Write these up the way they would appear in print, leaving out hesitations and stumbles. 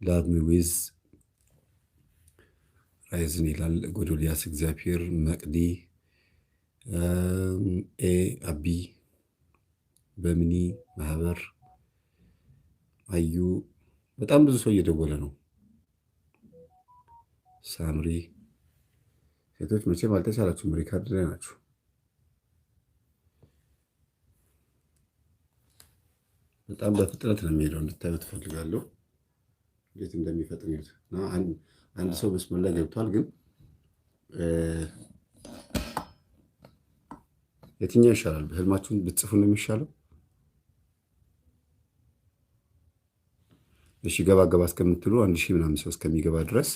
ላቭ ሚ ዊዝ ራይዝን ይላል ጎዶልያስ እግዚአብሔር መቅዲ ኤ አቢ በምኒ ማህበር አዩ በጣም ብዙ ሰው እየደወለ ነው። ሳምሪ ሴቶች መቼም አልተቻላችሁም፣ ሪካርድ ላይ ናችሁ። በጣም በፍጥነት ነው የሚሄደው፣ እንድታዩት እፈልጋለሁ እንዴት እንደሚፈጥን ይሁት። አንድ ሰው መስመር ላይ ገብቷል፣ ግን የትኛው ይሻላል? በህልማችሁን ብትጽፉ ነው የሚሻለው? እሺ ገባ ገባ እስከምትሉ 1000 ምናምን ሰው እስከሚገባ ድረስ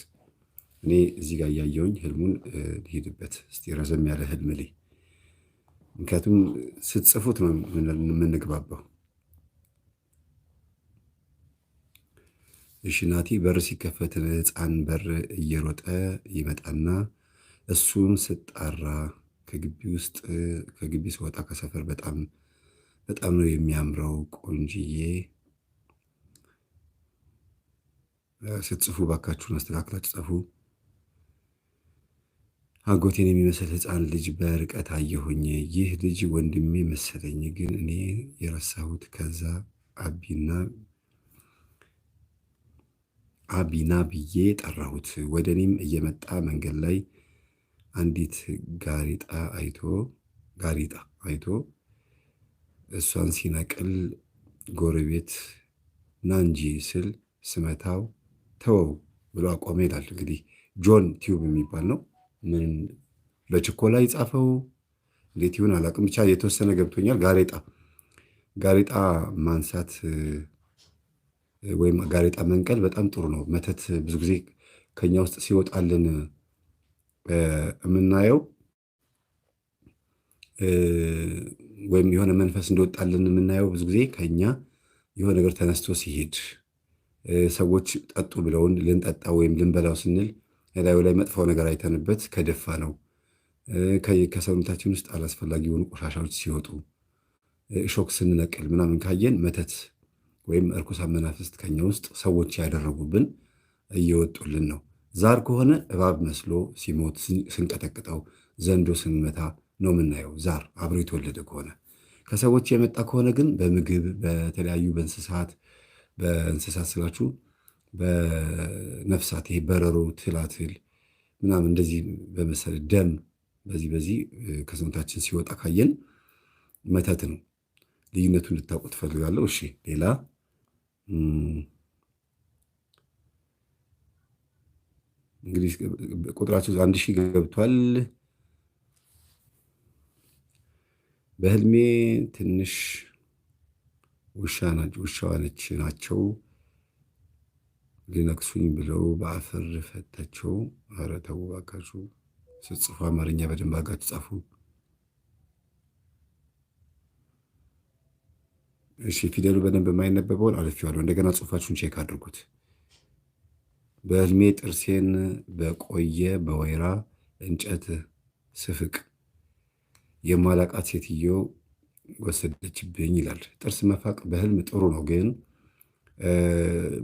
እኔ እዚህ ጋር እያየሁኝ ህልሙን ልሄድበት። እስቲ ረዘም ያለ ህልም ላይ፣ ምክንያቱም ስትጽፉት ነው የምንግባባው። እሺ ናቲ፣ በር ሲከፈት ህፃን በር እየሮጠ ይመጣና እሱን ስጣራ ከግቢ ስወጣ ከሰፈር በጣም በጣም ነው የሚያምረው ቆንጅዬ። ስትጽፉ ባካችሁን አስተካክላችሁ ጻፉ። አጎቴን የሚመስል ህፃን ልጅ በርቀት አየሁኝ። ይህ ልጅ ወንድሜ መሰለኝ፣ ግን እኔ የረሳሁት። ከዛ አቢና ብዬ ጠራሁት። ወደ እኔም እየመጣ መንገድ ላይ አንዲት ጋሪጣ አይቶ እሷን ሲነቅል ጎረቤት ና እንጂ ስል ስመታው ተወው ብሎ አቆመ ይላል። እንግዲህ ጆን ቲዩብ የሚባል ነው። ምን በችኮላ ይጻፈው እንዴት ይሁን አላውቅም፣ ብቻ የተወሰነ ገብቶኛል። ጋሬጣ ማንሳት ወይም ጋሬጣ መንቀል በጣም ጥሩ ነው። መተት ብዙ ጊዜ ከኛ ውስጥ ሲወጣልን የምናየው ወይም የሆነ መንፈስ እንደወጣልን የምናየው ብዙ ጊዜ ከኛ የሆነ ነገር ተነስቶ ሲሄድ፣ ሰዎች ጠጡ ብለውን ልንጠጣ ወይም ልንበላው ስንል ላዩ ላይ መጥፎ ነገር አይተንበት ከደፋ ነው። ከሰውነታችን ውስጥ አላስፈላጊ የሆኑ ቆሻሻዎች ሲወጡ፣ ሾክ ስንነቅል ምናምን ካየን መተት ወይም እርኩሳን መናፍስት ከኛ ውስጥ ሰዎች ያደረጉብን እየወጡልን ነው። ዛር ከሆነ እባብ መስሎ ሲሞት ስንቀጠቅጠው፣ ዘንዶ ስንመታ ነው የምናየው። ዛር አብሮ የተወለደ ከሆነ ከሰዎች የመጣ ከሆነ ግን በምግብ በተለያዩ በእንስሳት ስላችሁ በነፍሳት ይሄ በረሮ፣ ትላትል ምናምን እንደዚህ በመሰለ ደም በዚህ ከሰውነታችን ሲወጣ ካየን መተት ነው። ልዩነቱን እንድታውቁ ትፈልጋለሁ። እሺ ሌላ እንግዲህ ቁጥራችሁ 1000 ገብቷል። በህልሜ ትንሽ ውሻዋ ነች ናቸው ሊነክሱኝ ብለው በአፈር ፈታቸው። ኧረ ተው እባካችሁ፣ ስትጽፉ አማርኛ በደንብ አድርጋችሁ ጻፉ። እሺ ፊደሉ በደንብ የማይነበበውን አልፌዋለሁ። እንደገና ጽሁፋችሁን ቼክ አድርጉት። በህልሜ ጥርሴን በቆየ በወይራ እንጨት ስፍቅ የማላቃት ሴትዮ ወሰደችብኝ ይላል። ጥርስ መፋቅ በህልም ጥሩ ነው፣ ግን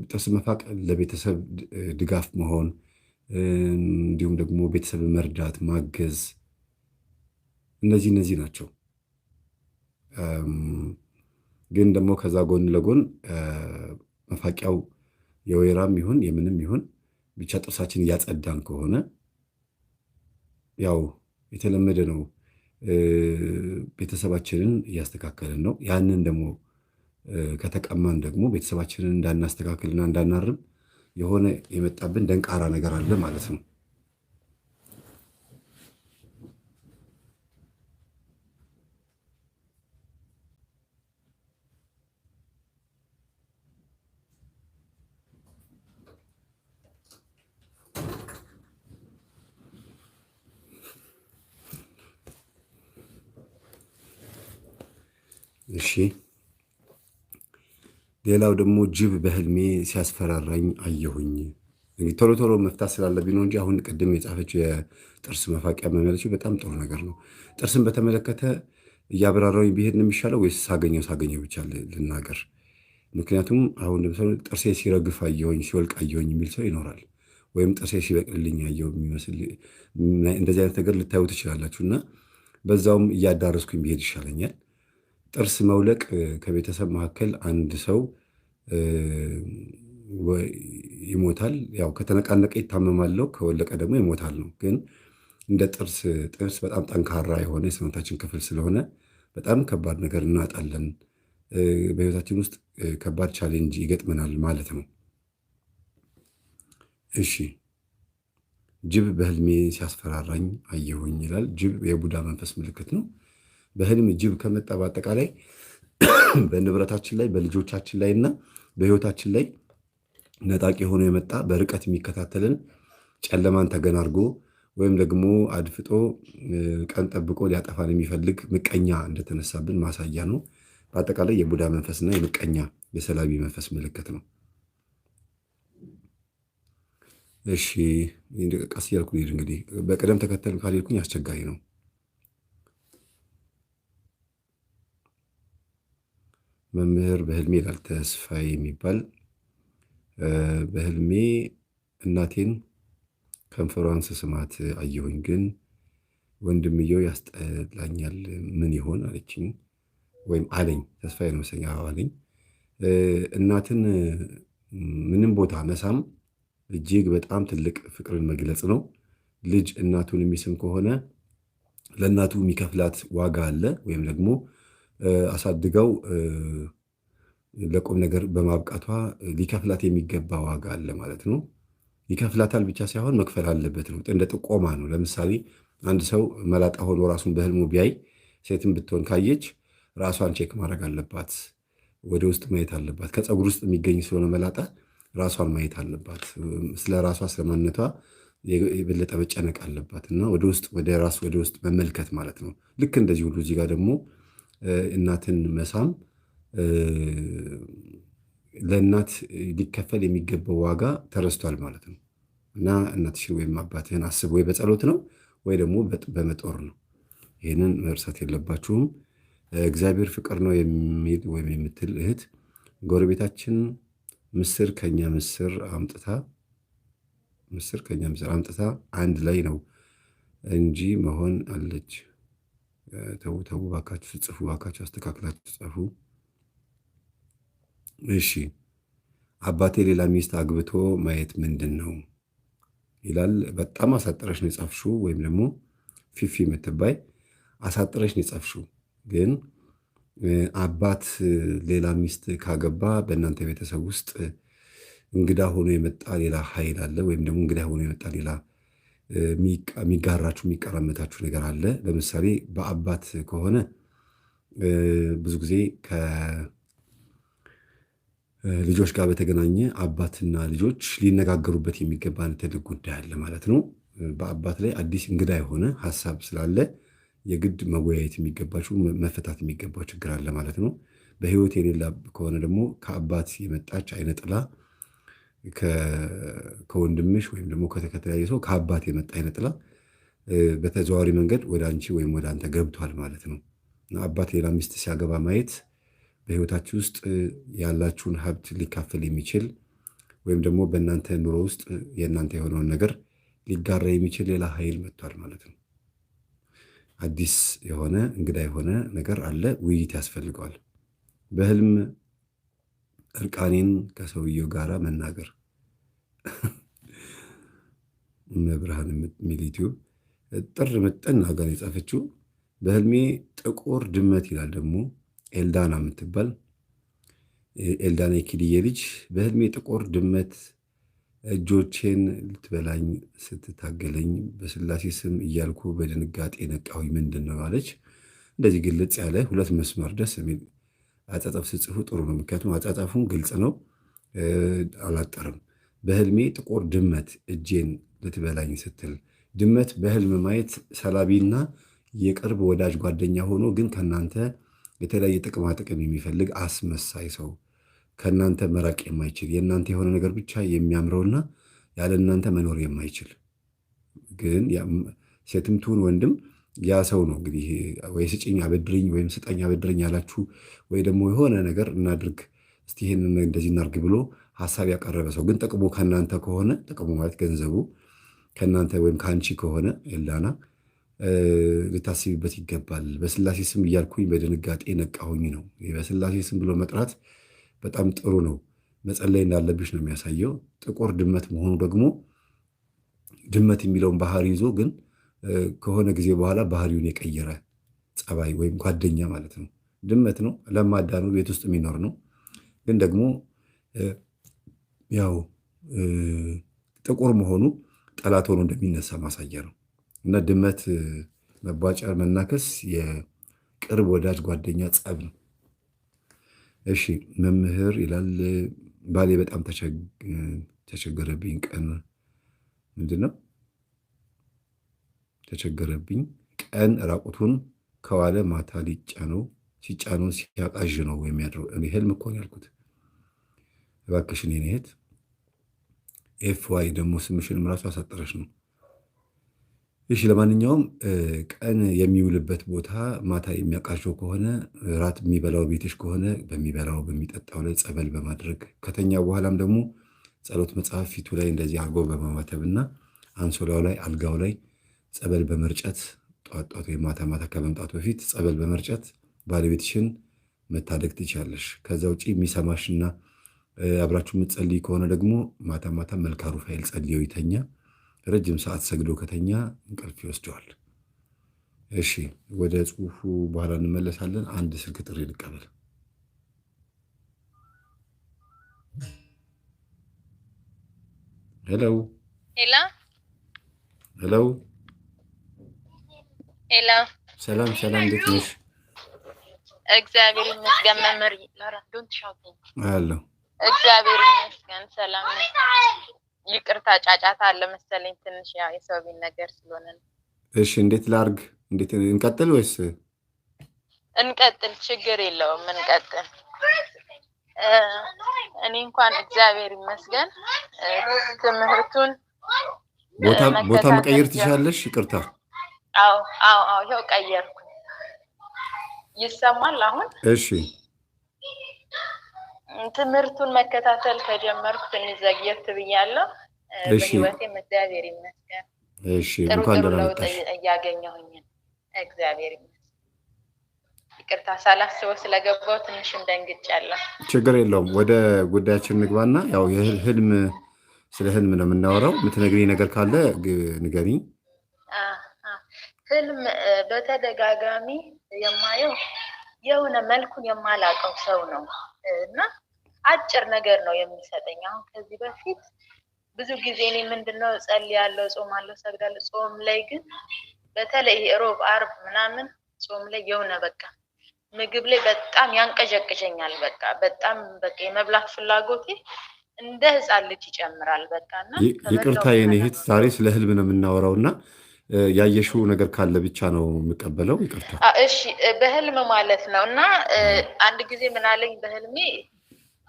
ጥርስ መፋቅ ለቤተሰብ ድጋፍ መሆን እንዲሁም ደግሞ ቤተሰብ መርዳት ማገዝ፣ እነዚህ ናቸው። ግን ደግሞ ከዛ ጎን ለጎን መፋቂያው የወይራም ይሁን የምንም ይሁን ብቻ ጥርሳችን እያጸዳን ከሆነ ያው የተለመደ ነው። ቤተሰባችንን እያስተካከልን ነው። ያንን ደግሞ ከተቀማን ደግሞ ቤተሰባችንን እንዳናስተካክልና እንዳናርም የሆነ የመጣብን ደንቃራ ነገር አለ ማለት ነው። እሺ ሌላው ደግሞ ጅብ በህልሜ ሲያስፈራራኝ አየሁኝ። ቶሎ ቶሎ መፍታት ስላለብኝ ነው እንጂ አሁን ቅድም የጻፈችው የጥርስ መፋቂያ መመለችው በጣም ጥሩ ነገር ነው። ጥርስን በተመለከተ እያብራራዊ ቢሄድ ነው የሚሻለው ወይስ ሳገኘው ብቻ ልናገር? ምክንያቱም አሁን ለምሳሌ ጥርሴ ሲረግፍ አየሁኝ፣ ሲወልቅ አየሁኝ የሚል ሰው ይኖራል። ወይም ጥርሴ ሲበቅልልኝ አየሁ የሚመስል እንደዚህ አይነት ነገር ልታዩ ትችላላችሁ። እና በዛውም እያዳረስኩኝ ብሄድ ይሻለኛል። ጥርስ መውለቅ ከቤተሰብ መካከል አንድ ሰው ይሞታል። ያው ከተነቃነቀ ይታመማለው፣ ከወለቀ ደግሞ ይሞታል ነው። ግን እንደ ጥርስ በጣም ጠንካራ የሆነ የሰውነታችን ክፍል ስለሆነ በጣም ከባድ ነገር እናጣለን። በህይወታችን ውስጥ ከባድ ቻሌንጅ ይገጥመናል ማለት ነው። እሺ፣ ጅብ በህልሜ ሲያስፈራራኝ አየሁኝ ይላል። ጅብ የቡዳ መንፈስ ምልክት ነው። በህልም ጅብ ከመጣ በአጠቃላይ በንብረታችን ላይ፣ በልጆቻችን ላይ እና በህይወታችን ላይ ነጣቂ ሆኖ የመጣ በርቀት የሚከታተልን ጨለማን ተገን አድርጎ ወይም ደግሞ አድፍጦ ቀን ጠብቆ ሊያጠፋን የሚፈልግ ምቀኛ እንደተነሳብን ማሳያ ነው። በአጠቃላይ የቡዳ መንፈስና የምቀኛ የሰላቢ መንፈስ ምልክት ነው። እሺ፣ ቀስ እያልኩ ልሄድ። እንግዲህ በቅደም ተከተል ካልሄድኩኝ አስቸጋሪ ነው። መምህር በህልሜ ይላል ተስፋዬ የሚባል በህልሜ እናቴን ከንፈሯን ስስማት አየሁኝ፣ ግን ወንድምየው ያስጠላኛል፣ ምን ይሆን አለችኝ ወይም አለኝ። ተስፋዬ ነው መሰለኝ አለኝ። እናትን ምንም ቦታ መሳም እጅግ በጣም ትልቅ ፍቅርን መግለጽ ነው። ልጅ እናቱን የሚስም ከሆነ ለእናቱ የሚከፍላት ዋጋ አለ፣ ወይም ደግሞ አሳድገው ለቁም ነገር በማብቃቷ ሊከፍላት የሚገባ ዋጋ አለ ማለት ነው። ይከፍላታል ብቻ ሳይሆን መክፈል አለበት ነው። እንደ ጥቆማ ነው። ለምሳሌ አንድ ሰው መላጣ ሆኖ ራሱን በህልሙ ቢያይ፣ ሴትም ብትሆን ካየች ራሷን ቼክ ማድረግ አለባት፣ ወደ ውስጥ ማየት አለባት። ከፀጉር ውስጥ የሚገኝ ስለሆነ መላጣ ራሷን ማየት አለባት። ስለ ራሷ ስለማንነቷ የበለጠ መጨነቅ አለባት እና ወደ ውስጥ መመልከት ማለት ነው። ልክ እንደዚህ ሁሉ እዚህ ጋር ደግሞ እናትን መሳም ለእናት ሊከፈል የሚገባው ዋጋ ተረስቷል ማለት ነው። እና እናትሽን ወይም አባትህን አስብ፣ ወይ በጸሎት ነው ወይ ደግሞ በመጦር ነው። ይህንን መርሳት የለባችሁም። እግዚአብሔር ፍቅር ነው የሚል ወይም የምትል እህት ጎረቤታችን ምስር ከኛ ምስር አምጥታ አንድ ላይ ነው እንጂ መሆን አለች። ተው ባካችሁ፣ ስጽፉ ባካችሁ አስተካክላችሁ ጻፉ። እሺ፣ አባቴ ሌላ ሚስት አግብቶ ማየት ምንድን ነው ይላል። በጣም አሳጥረሽ ነው የጻፍሽው፣ ወይም ደግሞ ፊፊ የምትባይ አሳጥረሽ ነው የጻፍሽው። ግን አባት ሌላ ሚስት ካገባ በእናንተ ቤተሰብ ውስጥ እንግዳ ሆኖ የመጣ ሌላ ኃይል አለ፣ ወይም ደግሞ እንግዳ ሆኖ የመጣ ሌላ የሚጋራችሁ የሚቀራመታችሁ ነገር አለ። ለምሳሌ በአባት ከሆነ ብዙ ጊዜ ከልጆች ጋር በተገናኘ አባትና ልጆች ሊነጋገሩበት የሚገባ ትልቅ ጉዳይ አለ ማለት ነው። በአባት ላይ አዲስ እንግዳ የሆነ ሀሳብ ስላለ የግድ መወያየት የሚገባችሁ መፈታት የሚገባው ችግር አለ ማለት ነው። በህይወት የሌላ ከሆነ ደግሞ ከአባት የመጣች አይነ ጥላ ከወንድምሽ ወይም ደግሞ ከተለያየ ሰው ከአባት የመጣ አይነ ጥላ በተዘዋዋሪ መንገድ ወደ አንቺ ወይም ወደ አንተ ገብቷል ማለት ነው። አባት ሌላ ሚስት ሲያገባ ማየት በህይወታችሁ ውስጥ ያላችሁን ሀብት ሊካፈል የሚችል ወይም ደግሞ በእናንተ ኑሮ ውስጥ የእናንተ የሆነውን ነገር ሊጋራ የሚችል ሌላ ኃይል መጥቷል ማለት ነው። አዲስ የሆነ እንግዳ የሆነ ነገር አለ። ውይይት ያስፈልገዋል። በህልም እርቃኔን ከሰውየው ጋር መናገር መብርሃን የሚል ዩቲዩብ ጥር ምጥን አጋር የጻፈችው በህልሜ ጥቁር ድመት ይላል። ደግሞ ኤልዳና የምትባል ኤልዳና የኪድዬ ልጅ በህልሜ ጥቁር ድመት እጆቼን ልትበላኝ ስትታገለኝ በስላሴ ስም እያልኩ በድንጋጤ ነቃሁኝ። ምንድን ነው አለች። እንደዚህ ግልጽ ያለ ሁለት መስመር ደስ የሚል አጻጻፍ ስጽፉ ጥሩ ነው። ምክንያቱም አጻጻፉም ግልጽ ነው፣ አላጠርም። በህልሜ ጥቁር ድመት እጄን ልትበላኝ ስትል፣ ድመት በህልም ማየት ሰላቢና የቅርብ ወዳጅ ጓደኛ ሆኖ ግን ከእናንተ የተለያየ ጥቅማ ጥቅም የሚፈልግ አስመሳይ ሰው፣ ከእናንተ መራቅ የማይችል የእናንተ የሆነ ነገር ብቻ የሚያምረውና ያለ እናንተ መኖር የማይችል ግን ሴትም ትሁን ወንድም ያ ሰው ነው እንግዲህ ወይ ስጭኝ አበድርኝ ወይም ስጠኝ አበድርኝ ያላችሁ ወይ ደግሞ የሆነ ነገር እናድርግ እስቲ ይህንን እንደዚህ እናርግ ብሎ ሀሳብ ያቀረበ ሰው ግን ጥቅሙ ከእናንተ ከሆነ ጥቅሙ ማለት ገንዘቡ ከእናንተ ወይም ከአንቺ ከሆነ ኤላና ልታስቢበት ይገባል። በስላሴ ስም እያልኩኝ በድንጋጤ ነቃሁኝ ነው። በስላሴ ስም ብሎ መጥራት በጣም ጥሩ ነው። መጸለይ እንዳለብሽ ነው የሚያሳየው። ጥቁር ድመት መሆኑ ደግሞ ድመት የሚለውን ባህሪ ይዞ ግን ከሆነ ጊዜ በኋላ ባህሪውን የቀየረ ጸባይ ወይም ጓደኛ ማለት ነው። ድመት ነው፣ ለማዳ ነው፣ ቤት ውስጥ የሚኖር ነው። ግን ደግሞ ያው ጥቁር መሆኑ ጠላት ሆኖ እንደሚነሳ ማሳያ ነው እና ድመት መቧጨር፣ መናከስ የቅርብ ወዳጅ ጓደኛ ጸብ ነው። እሺ መምህር ይላል ባሌ በጣም ተቸገረብኝ። ቀን ምንድን ነው ተቸገረብኝ? ቀን ራቁቱን ከዋለ ማታ ሲጫነው ሲያቃዥ ነው የሚያድረው። እኔ ህልም እኮ ነው ያልኩት። እባክሽን የኔ እህት ኤፍ ዋይ ደግሞ ስምሽንም ራሱ አሳጠረሽ ነው። እሺ ለማንኛውም ቀን የሚውልበት ቦታ ማታ የሚያቃዠው ከሆነ ራት የሚበላው ቤትሽ ከሆነ በሚበላው በሚጠጣው ላይ ጸበል በማድረግ ከተኛ በኋላም ደግሞ ጸሎት መጽሐፍ ፊቱ ላይ እንደዚህ አርጎ በማማተብና አንሶላው ላይ አልጋው ላይ ጸበል በመርጨት ጧት ጧት ወይም ማታ ማታ ከመምጣቱ በፊት ጸበል በመርጨት ባለቤትሽን መታደግ ትችላለሽ። ከዛ ውጭ የሚሰማሽና አብራችሁ የምትጸልይ ከሆነ ደግሞ ማታ ማታ መልካ ሩፋኤል ጸልዮ ይተኛ። ረጅም ሰዓት ሰግዶ ከተኛ እንቅልፍ ይወስደዋል። እሺ ወደ ጽሁፉ በኋላ እንመለሳለን። አንድ ስልክ ጥሪ ልቀበል። ሄሎ ሄሎ ሄሎ። ሰላም ሰላም፣ እንዴት ነሽ? እግዚአብሔር ይመስገን። መምህር አለሁ። እግዚአብሔር ይመስገን ሰላም ነኝ። ይቅርታ ጫጫታ አለ መሰለኝ ትንሽ፣ ያው የሰው ቤት ነገር ስለሆነ ነው። እሺ እንዴት ላርግ? እንዴት እንቀጥል ወይስ እንቀጥል? ችግር የለውም እንቀጥል። እኔ እንኳን እግዚአብሔር ይመስገን ትምህርቱን ቦታ መቀየር ትችላለሽ? ይቅርታ። አዎ ይኸው ቀየርኩ። ይሰማል አሁን? እሺ ትምህርቱን መከታተል ከጀመርኩ ትንሽ ዘግየት ብያለሁ። በህይወቴም እግዚአብሔር ይመስገን እሺ እንኳን ደህና መጣሽ። እያገኘሁኝ እግዚአብሔር ይመስገን። ይቅርታ ሳላስበው ስለገባው ትንሽ እንደንግጫለሁ። ችግር የለውም። ወደ ጉዳያችን ንግባና ያው የህልም ስለ ህልም ነው የምናወራው። የምትነግሪኝ ነገር ካለ ንገሪኝ። ህልም በተደጋጋሚ የማየው የሆነ መልኩን የማላውቀው ሰው ነው እና አጭር ነገር ነው የሚሰጠኝ። አሁን ከዚህ በፊት ብዙ ጊዜ እኔ ምንድነው ጸልያለሁ፣ ጾማለሁ፣ ሰግዳለሁ። ጾም ላይ ግን በተለይ ሮብ፣ አርብ ምናምን ጾም ላይ የሆነ በቃ ምግብ ላይ በጣም ያንቀዠቅዠኛል። በጣም የመብላት ፍላጎቴ እንደ ህፃን ልጅ ይጨምራል። በቃና ይቅርታ የኔ እህት ዛሬ ስለ ህልም ነው የምናወራውና ያየሽው ነገር ካለ ብቻ ነው የምቀበለው። ይቅርታ። እሺ በህልም ማለት ነው። እና አንድ ጊዜ ምን አለኝ በህልሜ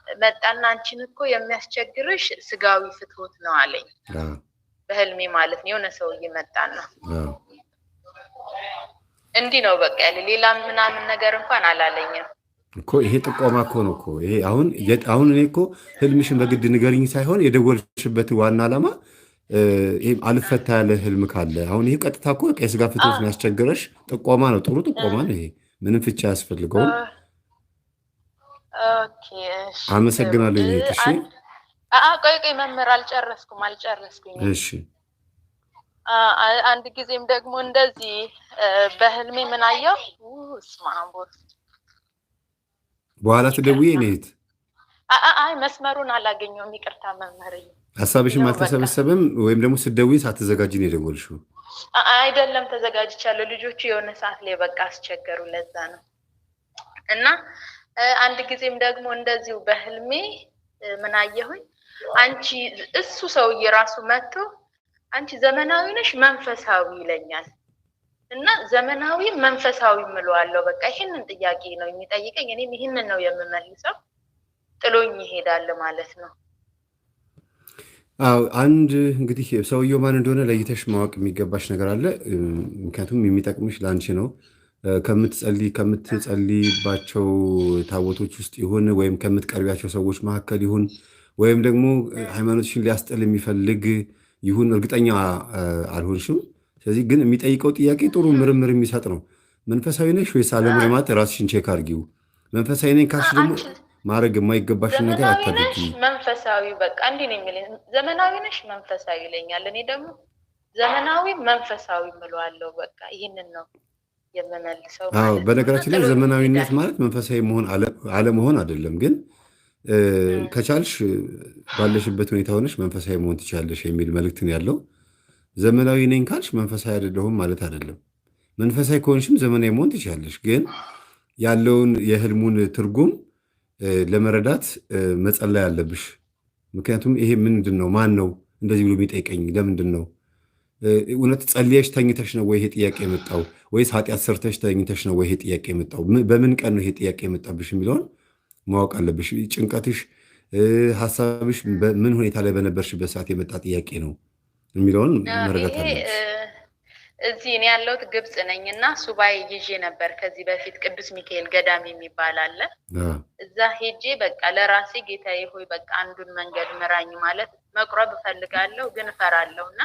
መጣና አንቺን እኮ የሚያስቸግርሽ ስጋዊ ፍትወት ነው አለኝ። በህልሜ ማለት ነው። የሆነ ሰውዬ መጣና እንዲህ ነው በቃ ያለ ሌላ ምናምን ነገር እንኳን አላለኝም እኮ። ይሄ ጥቆማ እኮ ነው እኮ ይሄ። አሁን እኔ እኮ ህልምሽን በግድ ንገሪኝ ሳይሆን የደወልሽበት ዋና ዓላማ ይሄም አልፈታ ያለ ህልም ካለ አሁን ይሄ ቀጥታ እኮ የስጋ ፍትወት ነው ያስቸግረሽ ጥቆማ ነው። ጥሩ ጥቆማ ነው ይሄ። ምንም ፍቻ ያስፈልገውም። ኦኬ እሺ አመሰግናለሁ። ይሄ እሺ ቆይ መምህር አልጨረስኩም። እሺ አንድ ጊዜም ደግሞ እንደዚህ በህልሜ ምን አየሁ? ስማምቦት በኋላ ትደውዬ ነይት። አይ መስመሩን አላገኘሁም። ይቅርታ መምህር። ሀሳብሽም አልተሰበሰበም ወይም ደግሞ ስትደውይ ሳትዘጋጂ ነው የደወልሽው? አይደለም ተዘጋጅቻለሁ። ልጆቹ የሆነ ሰዓት ላይ በቃ አስቸገሩ፣ ለዛ ነው። እና አንድ ጊዜም ደግሞ እንደዚሁ በህልሜ ምን አየሁኝ? አንቺ እሱ ሰውዬ ራሱ መጥቶ አንቺ ዘመናዊ ነሽ መንፈሳዊ ይለኛል። እና ዘመናዊ መንፈሳዊ ምለዋለሁ። በቃ ይሄንን ጥያቄ ነው የሚጠይቀኝ፣ እኔም ይሄንን ነው የምመልሰው። ጥሎኝ ይሄዳል ማለት ነው። አዎ አንድ እንግዲህ ሰውየው ማን እንደሆነ ለይተሽ ማወቅ የሚገባሽ ነገር አለ። ምክንያቱም የሚጠቅምሽ ለአንቺ ነው። ከምትጸልይባቸው ታቦቶች ውስጥ ይሁን ወይም ከምትቀርቢያቸው ሰዎች መካከል ይሁን ወይም ደግሞ ሃይማኖትሽን ሊያስጠል የሚፈልግ ይሁን እርግጠኛ አልሆንሽም። ስለዚህ ግን የሚጠይቀው ጥያቄ ጥሩ ምርምር የሚሰጥ ነው። መንፈሳዊ ነሽ ወይስ አለመልማት? ራስሽን ቼክ አድርጊው። መንፈሳዊ ነኝ ካልሽ ደግሞ ማድረግ የማይገባሽን ነገር አታድርጊ። መንፈሳዊ በቃ እንዲህ ነው የሚለኝ። ዘመናዊ ነሽ መንፈሳዊ ይለኛል። እኔ ደግሞ ዘመናዊ መንፈሳዊ ምለዋለሁ። በቃ ይህንን ነው የምመልሰው። በነገራችን ላይ ዘመናዊነት ማለት መንፈሳዊ መሆን አለመሆን አይደለም። ግን ከቻልሽ ባለሽበት ሁኔታ ሆነሽ መንፈሳዊ መሆን ትችላለሽ የሚል መልእክት ነው ያለው። ዘመናዊ ነኝ ካልሽ መንፈሳዊ አይደለሁም ማለት አይደለም። መንፈሳዊ ከሆንሽም ዘመናዊ መሆን ትችላለሽ። ግን ያለውን የህልሙን ትርጉም ለመረዳት መጸለይ አለብሽ። ምክንያቱም ይሄ ምንድን ነው? ማን ነው እንደዚህ ብሎ የሚጠይቀኝ? ለምንድን ነው? እውነት ጸልየሽ ተኝተሽ ነው ወይ ይሄ ጥያቄ የመጣው? ወይስ ኃጢአት ሰርተሽ ተኝተሽ ነው ወይ ይሄ ጥያቄ የመጣው? በምን ቀን ነው ይሄ ጥያቄ የመጣብሽ የሚለውን ማወቅ አለብሽ። ጭንቀትሽ፣ ሀሳብሽ ምን ሁኔታ ላይ በነበርሽበት ሰዓት የመጣ ጥያቄ ነው የሚለውን መረዳት አለብሽ። እዚህ እኔ ያለሁት ግብፅ ነኝ እና ሱባኤ ይዤ ነበር ከዚህ በፊት ቅዱስ ሚካኤል ገዳም የሚባል አለ። እዛ ሄጄ በቃ ለራሴ ጌታዬ ሆይ በቃ አንዱን መንገድ ምራኝ፣ ማለት መቁረብ እፈልጋለሁ ግን እፈራለሁ እና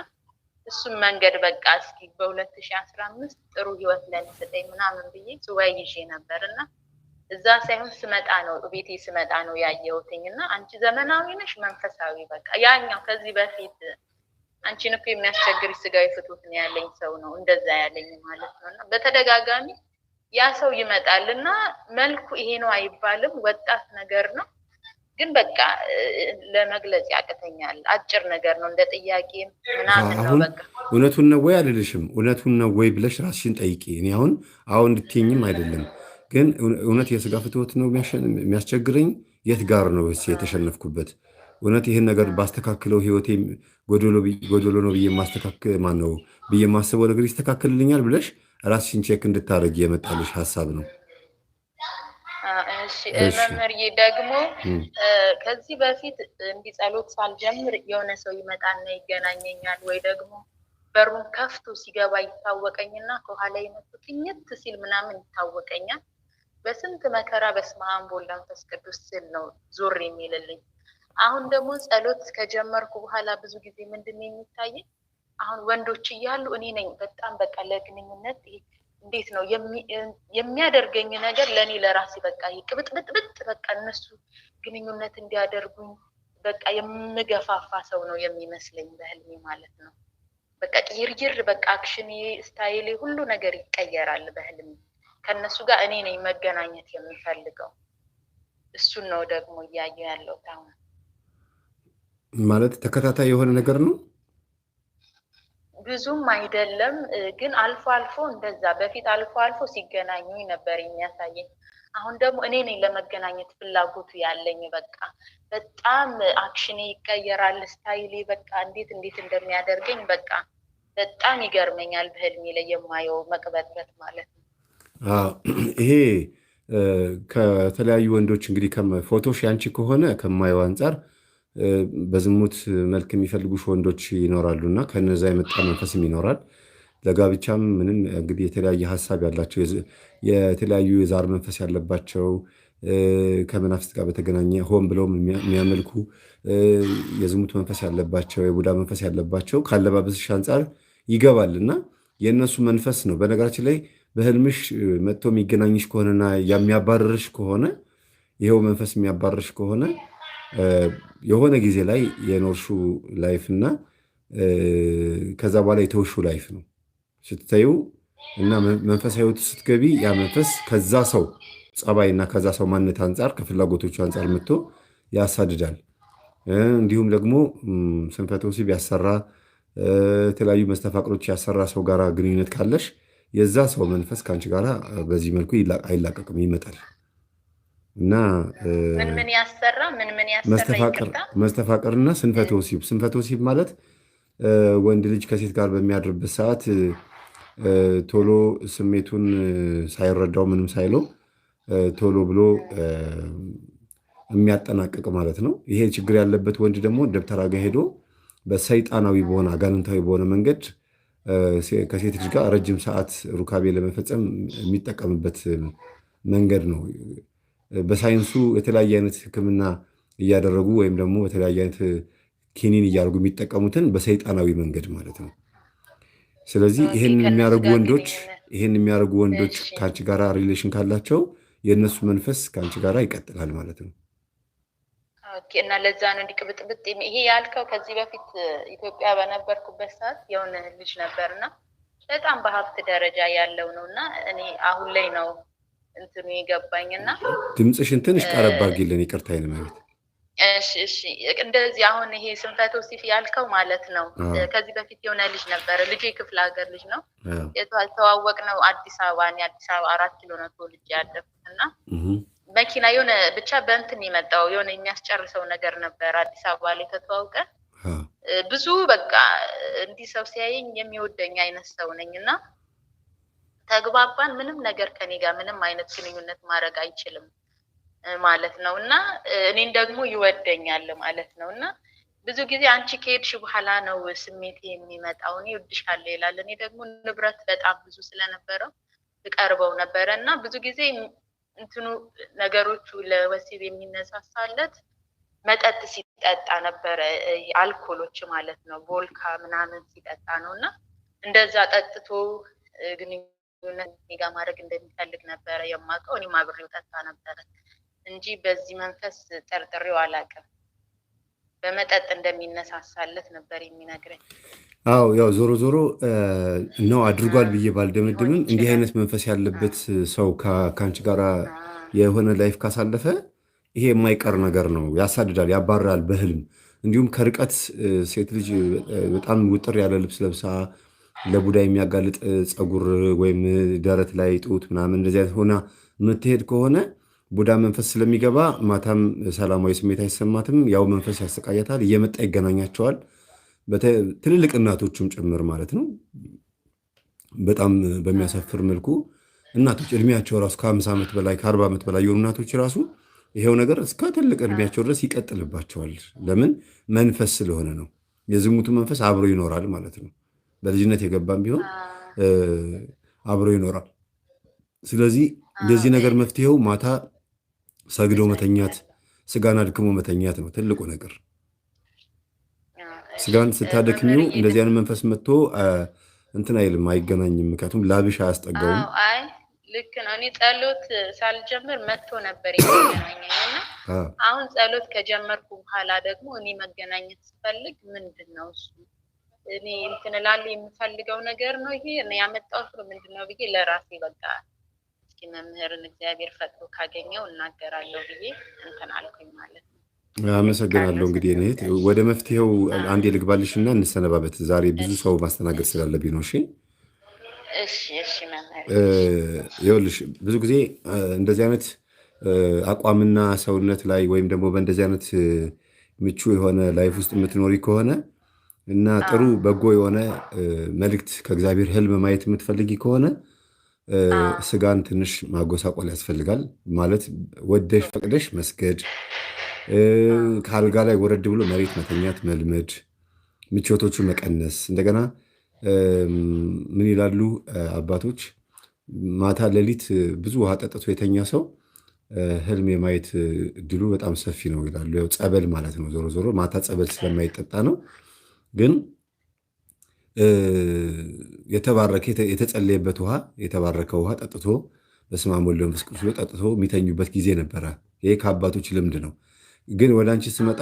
እሱም መንገድ በቃ እስኪ በ2015 ጥሩ ህይወት ለኔ ስጠኝ ምናምን ብዬ ሱባኤ ይዤ ነበር እና እዛ ሳይሆን ስመጣ ነው ቤቴ ስመጣ ነው ያየሁትኝ። እና አንቺ ዘመናዊ ነሽ መንፈሳዊ በቃ ያኛው ከዚህ በፊት አንቺን እኮ የሚያስቸግር ስጋዊ ፍትወት ነው ያለኝ ሰው ነው እንደዛ ያለኝ ማለት ነው። እና በተደጋጋሚ ያ ሰው ይመጣል እና መልኩ ይሄ ነው አይባልም፣ ወጣት ነገር ነው ግን በቃ ለመግለጽ ያቅተኛል። አጭር ነገር ነው እንደ ጥያቄ ምናምን ነው። በቃ እውነቱን ነው ወይ አልልሽም፣ እውነቱን ነው ወይ ብለሽ ራስሽን ጠይቂ። እኔ አሁን እንድትይኝም አይደለም ግን እውነት የስጋ ፍትወት ነው የሚያስቸግረኝ? የት ጋር ነው የተሸነፍኩበት? እውነት ይህን ነገር ባስተካክለው ህይወቴ ጎዶሎ ነው ብዬ ብዬ የማስበው ነገር ይስተካከልልኛል ብለሽ ራስሽን ቼክ እንድታደርጊ የመጣልሽ ሀሳብ ነው። መምህርዬ ደግሞ ከዚህ በፊት እንዲህ ጸሎት ሳልጀምር የሆነ ሰው ይመጣና ይገናኘኛል፣ ወይ ደግሞ በሩን ከፍቶ ሲገባ ይታወቀኝና ከኋላ የመጡ ቅኝት ሲል ምናምን ይታወቀኛል። በስንት መከራ በስመ አብ ወወልድ ወመንፈስ ቅዱስ ስል ነው ዞር የሚልልኝ። አሁን ደግሞ ጸሎት ከጀመርኩ በኋላ ብዙ ጊዜ ምንድን ነው የሚታየኝ? አሁን ወንዶች እያሉ እኔ ነኝ በጣም በቃ ለግንኙነት እንዴት ነው የሚያደርገኝ ነገር ለእኔ ለራሴ በቃ ቅብጥብጥብጥ በቃ እነሱ ግንኙነት እንዲያደርጉኝ በቃ የምገፋፋ ሰው ነው የሚመስለኝ በህልሜ ማለት ነው። በቃ ቅይርይር በቃ አክሽኔ፣ ስታይሌ፣ ሁሉ ነገር ይቀየራል በህልሜ። ከእነሱ ጋር እኔ ነኝ መገናኘት የምፈልገው። እሱን ነው ደግሞ እያየሁ ያለው አሁን። ማለት ተከታታይ የሆነ ነገር ነው ብዙም አይደለም ግን አልፎ አልፎ እንደዛ። በፊት አልፎ አልፎ ሲገናኙ ነበር የሚያሳየኝ። አሁን ደግሞ እኔ ነኝ ለመገናኘት ፍላጎቱ ያለኝ። በቃ በጣም አክሽኔ ይቀየራል፣ ስታይሌ በቃ እንዴት እንደሚያደርገኝ በቃ በጣም ይገርመኛል። በህልሜ ላይ የማየው መቅበጥበት ማለት ነው። ይሄ ከተለያዩ ወንዶች እንግዲህ ፎቶሽ ያንቺ ከሆነ ከማየው አንጻር በዝሙት መልክ የሚፈልጉሽ ወንዶች ይኖራሉ እና ከነዛ የመጣ መንፈስም ይኖራል። ለጋብቻም ምንም እንግዲህ የተለያየ ሀሳብ ያላቸው የተለያዩ የዛር መንፈስ ያለባቸው ከመናፍስት ጋር በተገናኘ ሆን ብለውም የሚያመልኩ የዝሙት መንፈስ ያለባቸው የቡዳ መንፈስ ያለባቸው ካለባበስሽ አንጻር ይገባል እና የእነሱ መንፈስ ነው። በነገራችን ላይ በህልምሽ መጥቶ የሚገናኝሽ ከሆነና የሚያባርርሽ ከሆነ ይኸው መንፈስ የሚያባርርሽ ከሆነ የሆነ ጊዜ ላይ የኖርሹ ላይፍ እና ከዛ በኋላ የተውሹ ላይፍ ነው ስትታዩ እና መንፈሳዊ ሕይወት ስትገቢ ያ መንፈስ ከዛ ሰው ጸባይ እና ከዛ ሰው ማንነት አንጻር ከፍላጎቶቹ አንጻር መጥቶ ያሳድዳል። እንዲሁም ደግሞ ስንፈተ ወሲብ ያሰራ የተለያዩ መስተፋቅሮች ያሰራ ሰው ጋር ግንኙነት ካለሽ የዛ ሰው መንፈስ ከአንቺ ጋር በዚህ መልኩ አይላቀቅም፣ ይመጣል እና ምን ያሰራ መስተፋቅርና ስንፈተ ወሲብ። ስንፈተ ወሲብ ማለት ወንድ ልጅ ከሴት ጋር በሚያድርበት ሰዓት ቶሎ ስሜቱን ሳይረዳው ምንም ሳይለው ቶሎ ብሎ የሚያጠናቅቅ ማለት ነው። ይሄ ችግር ያለበት ወንድ ደግሞ ደብተራ ጋ ሄዶ በሰይጣናዊ በሆነ አጋንንታዊ በሆነ መንገድ ከሴት ልጅ ጋር ረጅም ሰዓት ሩካቤ ለመፈጸም የሚጠቀምበት መንገድ ነው። በሳይንሱ የተለያየ አይነት ሕክምና እያደረጉ ወይም ደግሞ የተለያየ አይነት ኪኒን እያደረጉ የሚጠቀሙትን በሰይጣናዊ መንገድ ማለት ነው። ስለዚህ ይህን የሚያደርጉ ወንዶች ከአንቺ ጋር ሪሌሽን ካላቸው የእነሱ መንፈስ ከአንቺ ጋር ይቀጥላል ማለት ነው። እና ለዛ ነው እንዲቅብጥብጥ ይሄ ያልከው። ከዚህ በፊት ኢትዮጵያ በነበርኩበት ሰዓት የሆነ ልጅ ነበርና በጣም በሀብት ደረጃ ያለው ነው እና እኔ አሁን ላይ ነው እንትኑ የገባኝና ድምፅሽን ትንሽ ቀረብ አድርጊልን፣ ይቅርታ ማለት። እሺ እንደዚህ አሁን ይሄ ስንፈተ ወሲብ ያልከው ማለት ነው። ከዚህ በፊት የሆነ ልጅ ነበረ። ልጁ የክፍለ ሀገር ልጅ ነው። የተዋወቅ ነው አዲስ አበባ 4 ኪሎ ነው ተወልጄ ያደኩት እና መኪና የሆነ ብቻ በእንትን የመጣው የሆነ የሚያስጨርሰው ነገር ነበር። አዲስ አበባ ላይ ተተዋውቀ ብዙ በቃ እንዲህ ሰው ሲያየኝ የሚወደኝ አይነት ሰው ነኝ እና ተግባባን። ምንም ነገር ከኔ ጋር ምንም አይነት ግንኙነት ማድረግ አይችልም ማለት ነው እና እኔን ደግሞ ይወደኛል ማለት ነው እና ብዙ ጊዜ አንቺ ከሄድሽ በኋላ ነው ስሜት የሚመጣው። እኔ እወድሻለሁ ይላል። እኔ ደግሞ ንብረት በጣም ብዙ ስለነበረው ትቀርበው ነበረ እና ብዙ ጊዜ እንትኑ ነገሮቹ ለወሲብ የሚነሳሳለት መጠጥ ሲጠጣ ነበረ፣ አልኮሎች ማለት ነው፣ ቦልካ ምናምን ሲጠጣ ነው እና እንደዛ ጠጥቶ ግንኙነት ጋር ማድረግ እንደሚፈልግ ነበረ የማውቀው። እኔም አብሬው ጠጣ ነበረ እንጂ በዚህ መንፈስ ጠርጥሬው አላውቅም። በመጠጥ እንደሚነሳሳለት ነበር የሚነግረኝ። አዎ ያው ዞሮ ዞሮ ነው አድርጓል ብዬ ባልደመድምም እንዲህ አይነት መንፈስ ያለበት ሰው ከአንቺ ጋር የሆነ ላይፍ ካሳለፈ ይሄ የማይቀር ነገር ነው። ያሳድዳል፣ ያባራል በህልም እንዲሁም ከርቀት ሴት ልጅ በጣም ውጥር ያለ ልብስ ለብሳ ለቡዳ የሚያጋልጥ ፀጉር ወይም ደረት ላይ ጡት ምናምን እንደዚህ አይነት ሆና የምትሄድ ከሆነ ቡዳ መንፈስ ስለሚገባ ማታም ሰላማዊ ስሜት አይሰማትም። ያው መንፈስ ያሰቃያታል፣ እየመጣ ይገናኛቸዋል። ትልልቅ እናቶችም ጭምር ማለት ነው። በጣም በሚያሳፍር መልኩ እናቶች እድሜያቸው ራሱ ከ50 ዓመት በላይ ከ40 ዓመት በላይ የሆኑ እናቶች ራሱ ይሄው ነገር እስከ ትልቅ እድሜያቸው ድረስ ይቀጥልባቸዋል። ለምን? መንፈስ ስለሆነ ነው። የዝሙቱ መንፈስ አብሮ ይኖራል ማለት ነው። በልጅነት የገባም ቢሆን አብሮ ይኖራል። ስለዚህ የዚህ ነገር መፍትሄው ማታ ሰግዶ መተኛት፣ ስጋን አድክሞ መተኛት ነው ትልቁ ነገር። ስጋን ስታደክሚው እንደዚህ አይነት መንፈስ መጥቶ እንትን አይልም፣ አይገናኝም። ምክንያቱም ላብሽ አያስጠጋውም። አይ ልክ ነው። እኔ ጸሎት ሳልጀምር መጥቶ ነበር የሚገናኘኝ እና አሁን ጸሎት ከጀመርኩ በኋላ ደግሞ እኔ መገናኘት ስፈልግ ምንድን ነው እሱ እኔ እንትን እላለሁ የምፈልገው ነገር ነው ይሄ እኔ ያመጣሁት ምንድን ነው ብዬ ለራሴ በቃ እስኪ መምህርን እግዚአብሔር ፈጥሮ ካገኘው እናገራለሁ ብዬ እንትን አልኩኝ ማለት ነው። አመሰግናለሁ። እንግዲህ እህት ወደ መፍትሄው አንዴ ልግባልሽ እና እንሰነባበት። ዛሬ ብዙ ሰው ማስተናገድ ስላለብኝ ነው። እሺ መምህር። ይኸውልሽ ብዙ ጊዜ እንደዚህ አይነት አቋምና ሰውነት ላይ ወይም ደግሞ በእንደዚህ አይነት ምቹ የሆነ ላይፍ ውስጥ የምትኖሪ ከሆነ እና ጥሩ በጎ የሆነ መልእክት ከእግዚአብሔር ህልም ማየት የምትፈልጊ ከሆነ ስጋን ትንሽ ማጎሳቆል ያስፈልጋል። ማለት ወደሽ ፈቅደሽ መስገድ፣ ከአልጋ ላይ ወረድ ብሎ መሬት መተኛት መልመድ፣ ምቾቶቹ መቀነስ። እንደገና ምን ይላሉ አባቶች? ማታ ሌሊት ብዙ ውሃ ጠጥቶ የተኛ ሰው ህልም የማየት እድሉ በጣም ሰፊ ነው ይላሉ። ያው ጸበል ማለት ነው። ዞሮ ዞሮ ማታ ጸበል ስለማይጠጣ ነው። ግን የተባረከ የተጸለየበት ውሃ የተባረከ ውሃ ጠጥቶ በስመ አብ ወወልድ ወመንፈስ ቅዱስ ብሎ ጠጥቶ የሚተኙበት ጊዜ ነበረ። ይሄ ከአባቶች ልምድ ነው። ግን ወደ አንቺ ስመጣ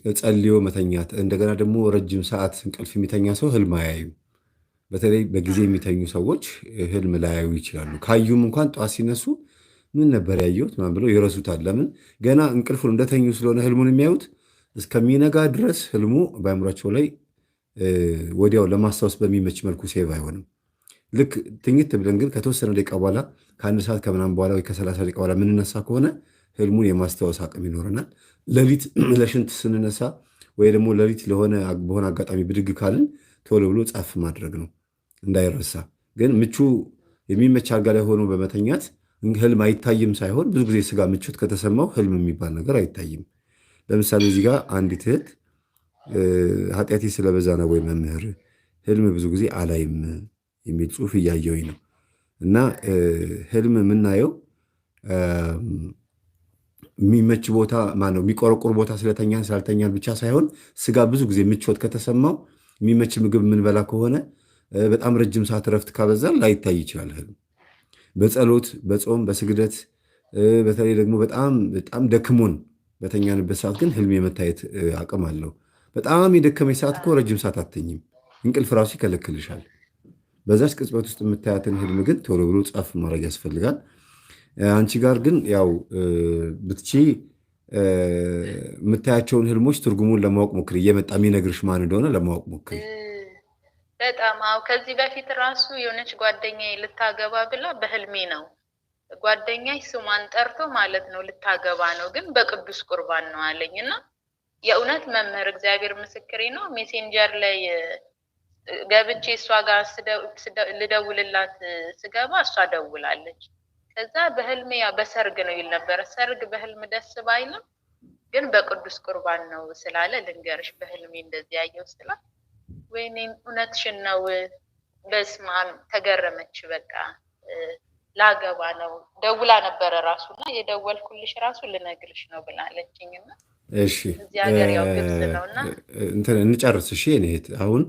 ጸልዮ መተኛት፣ እንደገና ደግሞ ረጅም ሰዓት እንቅልፍ የሚተኛ ሰው ህልም አያዩም። በተለይ በጊዜ የሚተኙ ሰዎች ህልም ላያዩ ይችላሉ። ካዩም እንኳን ጠዋት ሲነሱ ምን ነበር ያየሁት ምናምን ብለው ይረሱታል። ለምን? ገና እንቅልፉን እንደተኙ ስለሆነ ህልሙን የሚያዩት እስከሚነጋ ድረስ ህልሙ በአእምሯቸው ላይ ወዲያው ለማስታወስ በሚመች መልኩ ሴቭ አይሆንም። ልክ ትኝት ብለን ግን ከተወሰነ ደቂቃ በኋላ ከ1 ሰዓት ከምናምን በኋላ ወይ ከ30 ደቂቃ በኋላ የምንነሳ ከሆነ ህልሙን የማስታወስ አቅም ይኖረናል። ሌሊት ለሽንት ስንነሳ ወይ ደግሞ ሌሊት በሆነ አጋጣሚ ብድግ ካልን ቶሎ ብሎ ጻፍ ማድረግ ነው እንዳይረሳ። ግን ምቹ የሚመች አልጋ ላይ ሆኖ በመተኛት ህልም አይታይም ሳይሆን ብዙ ጊዜ ስጋ ምቾት ከተሰማው ህልም የሚባል ነገር አይታይም። ለምሳሌ እዚህ ጋር አንዲት እህት ኃጢአቴ ስለበዛ ነው ወይ መምህር ህልም ብዙ ጊዜ አላይም የሚል ጽሑፍ እያየሁኝ ነው። እና ህልም የምናየው የሚመች ቦታ ማነው የሚቆረቁር ቦታ ስለተኛን ስላልተኛን ብቻ ሳይሆን ስጋ ብዙ ጊዜ ምቾት ከተሰማው የሚመች ምግብ የምንበላ ከሆነ በጣም ረጅም ሰዓት እረፍት ካበዛን ላይታይ ይችላል ህልም። በጸሎት በጾም በስግደት በተለይ ደግሞ በጣም ደክሞን በተኛንበት ሰዓት ግን ህልም የመታየት አቅም አለው። በጣም የደከመች ሰዓት እኮ ረጅም ሰዓት አትተኝም፣ እንቅልፍ ራሱ ይከለክልሻል። በዛች ቅጽበት ውስጥ የምታያትን ህልም ግን ቶሎ ብሎ ጻፍ ማድረግ ያስፈልጋል። አንቺ ጋር ግን ያው ብትቺ የምታያቸውን ህልሞች ትርጉሙን ለማወቅ ሞክሪ። እየመጣ የሚነግርሽ ማን እንደሆነ ለማወቅ ሞክሪ። በጣም አዎ። ከዚህ በፊት ራሱ የሆነች ጓደኛዬ ልታገባ ብላ በህልሜ ነው ጓደኛዬ ስሟን ጠርቶ ማለት ነው ልታገባ ነው፣ ግን በቅዱስ ቁርባን ነው አለኝ። እና የእውነት መምህር እግዚአብሔር ምስክሬ ነው። ሜሴንጀር ላይ ገብቼ እሷ ጋር ልደውልላት ስገባ እሷ ደውላለች። ከዛ በህልሜ ያ በሰርግ ነው ይል ነበረ። ሰርግ በህልም ደስ ባይልም ግን በቅዱስ ቁርባን ነው ስላለ ልንገርሽ በህልሜ እንደዚህ ያየው ስላት ወይኔ እውነትሽን ነው በስመ አብ ተገረመች። በቃ ላገባ ነው ደውላ ነበረ ራሱና የደወልኩልሽ ራሱ ልነግርሽ ነው ብላለችኝና እሺ እዚህ ሀገር ያው ግብጽ ነውና እንትን እንጨርስ። እሺ እኔ አሁን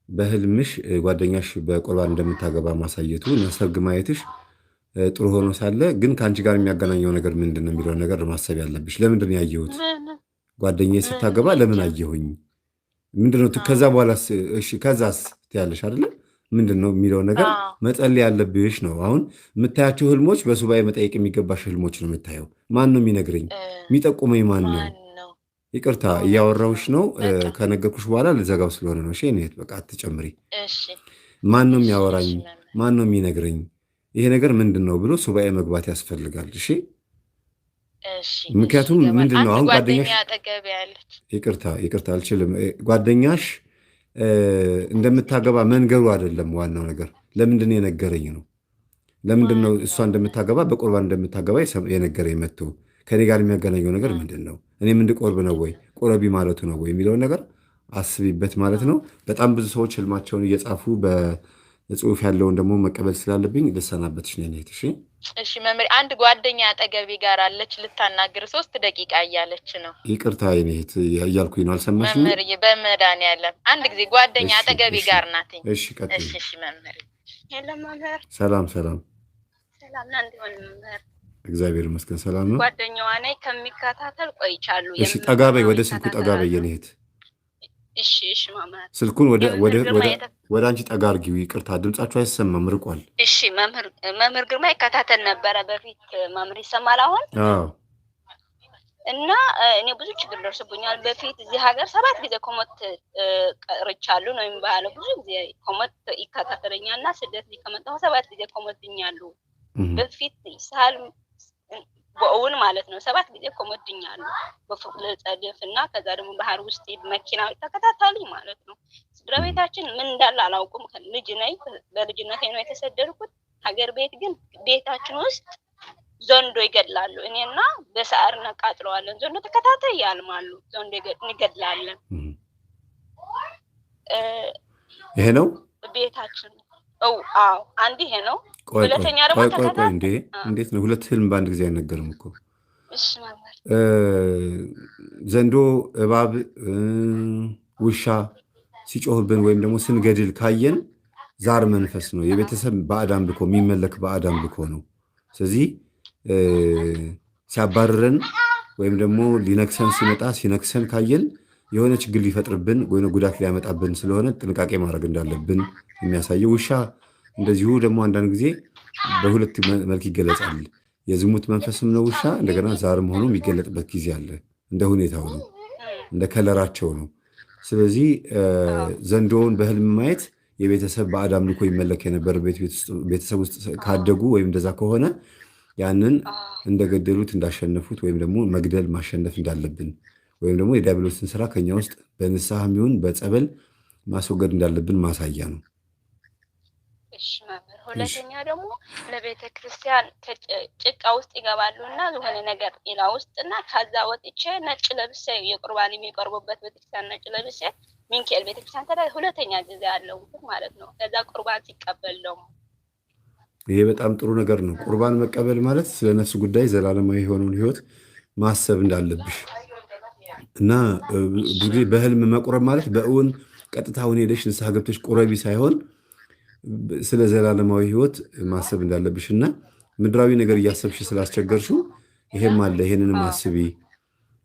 በህልምሽ ጓደኛሽ በቁርባን እንደምታገባ ማሳየቱ እና ሰርግ ማየትሽ ጥሩ ሆኖ ሳለ ግን ከአንቺ ጋር የሚያገናኘው ነገር ምንድን ነው የሚለውን ነገር ማሰብ ያለብሽ። ለምንድን ነው ያየሁት? ጓደኛዬ ስታገባ ለምን አየሁኝ? ምንድነው? ከዛ በኋላ እሺ ከዛስ ትያለሽ አይደለ? ምንድን ነው የሚለው ነገር መጸለይ ያለብሽ ነው። አሁን የምታያቸው ህልሞች በሱባኤ መጠየቅ የሚገባሽ ህልሞች ነው የምታየው። ማን ነው የሚነግረኝ? የሚጠቁመኝ ማን ነው? ይቅርታ እያወራሁሽ ነው። ከነገርኩሽ በኋላ ልዘጋው ስለሆነ ነው። እሺ እኔት በቃ አትጨምሪ። ማን ነው የሚያወራኝ? ማን ነው የሚነግረኝ? ይሄ ነገር ምንድን ነው ብሎ ሱባኤ መግባት ያስፈልጋል። እሺ ምክንያቱም ምንድን ነው አሁን ጓደኛሽ ይቅርታ አልችልም። ጓደኛሽ እንደምታገባ መንገሩ አይደለም ዋናው ነገር። ለምንድን ነው የነገረኝ ነው። ለምንድን ነው እሷ እንደምታገባ በቁርባን እንደምታገባ የነገረኝ መጥቶ ከኔ ጋር የሚያገናኘው ነገር ምንድን ነው? እኔም እንድቆርብ ነው ወይ ቆረቢ ማለቱ ነው ወይ የሚለውን ነገር አስቢበት ማለት ነው። በጣም ብዙ ሰዎች ህልማቸውን እየጻፉ በጽሁፍ ያለውን ደግሞ መቀበል ስላለብኝ ልሰናበትሽ ነው እኔት። እሺ መምህር፣ አንድ ጓደኛ አጠገቤ ጋር አለች ልታናግር 3 ደቂቃ እያለች ነው። ይቅርታ እኔት እያልኩኝ ነው። አልሰማሽም? መምህር በመድኃኒዓለም አንድ ጊዜ ጓደኛ አጠገቤ ጋር ናት። እሺ ቀጥይ። እሺ መምህር። የለም መምህር። ሰላም ሰላም ነው እንዲሆን መምህር። እግዚአብሔር ይመስገን ሰላም ነው። ጓደኛዋ ነኝ ከሚከታተል ቆይቻለሁ። እሺ ጠጋ በይ፣ ወደ ስልኩ ጠጋ በይ እኔት። እሺ መምህር። ስልኩን ወደ አንቺ ጠጋ አድርጊው። ይቅርታ ድምጻችሁ አይሰማም ርቋል። እሺ መምህር ግርማ ይከታተል ነበረ በፊት። መምህር ይሰማል አሁን? አዎ። እና እኔ ብዙ ችግር ደርሶብኛል በፊት እዚህ ሀገር 7 ጊዜ ኮሞት ቀርቻለሁ ነው የሚባለው። ብዙ ጊዜ ኮሞት ይከታተለኛል እና ስደት ከመጣሁ 7 ጊዜ ኮሞት ድኛለሁ። በፊት ሳል በእውን ማለት ነው 7 ጊዜ ኮሞትኛለሁ በፍቅር ጸደፍ እና ከዛ ደግሞ ባህር ውስጥ መኪና ተከታታሉኝ ማለት ነው። ስድራ ቤታችን ምን እንዳለ አላውቅም። ልጅ ነኝ፣ በልጅነቴ ነው የተሰደድኩት። ሀገር ቤት ግን ቤታችን ውስጥ ዘንዶ ይገድላሉ። እኔና በሳር ነቃጥለዋለን። ዘንዶ ተከታታይ ያልማሉ። ዘንዶ ይገድላለን። ይሄ ነው ቤታችን። አዎ አንድ ይሄ ነው። ሁለተኛ ደግሞ ቆይ እንዴት ነው ሁለት ህልም በአንድ ጊዜ አይነገርም እኮ። እሺ ማለት ዘንዶ፣ እባብ፣ ውሻ ሲጮህብን ወይም ደግሞ ስንገድል ካየን ዛር መንፈስ ነው። የቤተሰብ ባዕድ አምልኮ የሚመለክ ባዕድ አምልኮ ነው። ስለዚህ ሲያባርረን ወይም ደግሞ ሊነክሰን ሲመጣ ሲነክሰን ካየን የሆነ ችግር ሊፈጥርብን ወይ ጉዳት ሊያመጣብን ስለሆነ ጥንቃቄ ማድረግ እንዳለብን የሚያሳየው። ውሻ እንደዚሁ ደግሞ አንዳንድ ጊዜ በሁለት መልክ ይገለጻል። የዝሙት መንፈስም ነው ውሻ፣ እንደገና ዛርም ሆኖ የሚገለጥበት ጊዜ አለ። እንደ ሁኔታው ነው፣ እንደ ከለራቸው ነው። ስለዚህ ዘንዶውን በህልም ማየት የቤተሰብ ባዕድ አምልኮ ይመለክ የነበረ ቤተሰብ ውስጥ ካደጉ ወይም እንደዛ ከሆነ ያንን እንደገደሉት እንዳሸነፉት ወይም ደግሞ መግደል ማሸነፍ እንዳለብን ወይም ደግሞ የዲያብሎስን ስራ ከኛ ውስጥ በንስሐ የሚሆን በጸበል ማስወገድ እንዳለብን ማሳያ ነው። እሺ መምህር፣ ሁለተኛ ደግሞ ለቤተ ክርስቲያን ጭቃ ውስጥ ይገባሉ እና የሆነ ነገር ኢላ ውስጥ እና ከዛ ወጥቼ ነጭ ለብሴ የቁርባን የሚቀርቡበት ቤተክርስቲያን ነጭ ለብሴ ሚካኤል ቤተክርስቲያን ታዲያ ሁለተኛ ጊዜ ያለው ማለት ነው። ከዛ ቁርባን ሲቀበል ነው። ይሄ በጣም ጥሩ ነገር ነው። ቁርባን መቀበል ማለት ስለ ነፍስ ጉዳይ ዘላለማዊ የሆነውን ህይወት ማሰብ እንዳለብሽ እና ብዙ ጊዜ በህልም መቁረብ ማለት በእውን ቀጥታውን ሄደሽ ንስሐ ገብተሽ ቁረቢ ሳይሆን ስለ ዘላለማዊ ህይወት ማሰብ እንዳለብሽ እና ምድራዊ ነገር እያሰብሽ ስላስቸገርሽው ይሄም አለ ይሄንንም አስቢ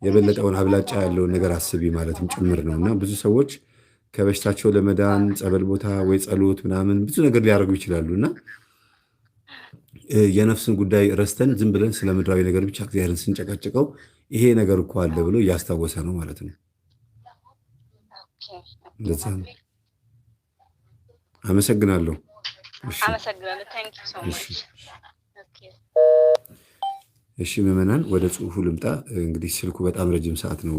የበለጠውን አብላጫ ያለውን ነገር አስቢ ማለትም ጭምር ነው እና ብዙ ሰዎች ከበሽታቸው ለመዳን ጸበል ቦታ ወይ ጸሎት ምናምን ብዙ ነገር ሊያደርጉ ይችላሉ እና የነፍስን ጉዳይ ረስተን ዝም ብለን ስለ ምድራዊ ነገር ብቻ እግዚአብሔርን ስንጨቀጭቀው ይሄ ነገር እኮ አለ ብሎ እያስታወሰ ነው ማለት ነው። እንደዛ ነው። አመሰግናለሁ። እሺ ምዕመናን፣ ወደ ጽሁፉ ልምጣ። እንግዲህ ስልኩ በጣም ረጅም ሰዓት ነው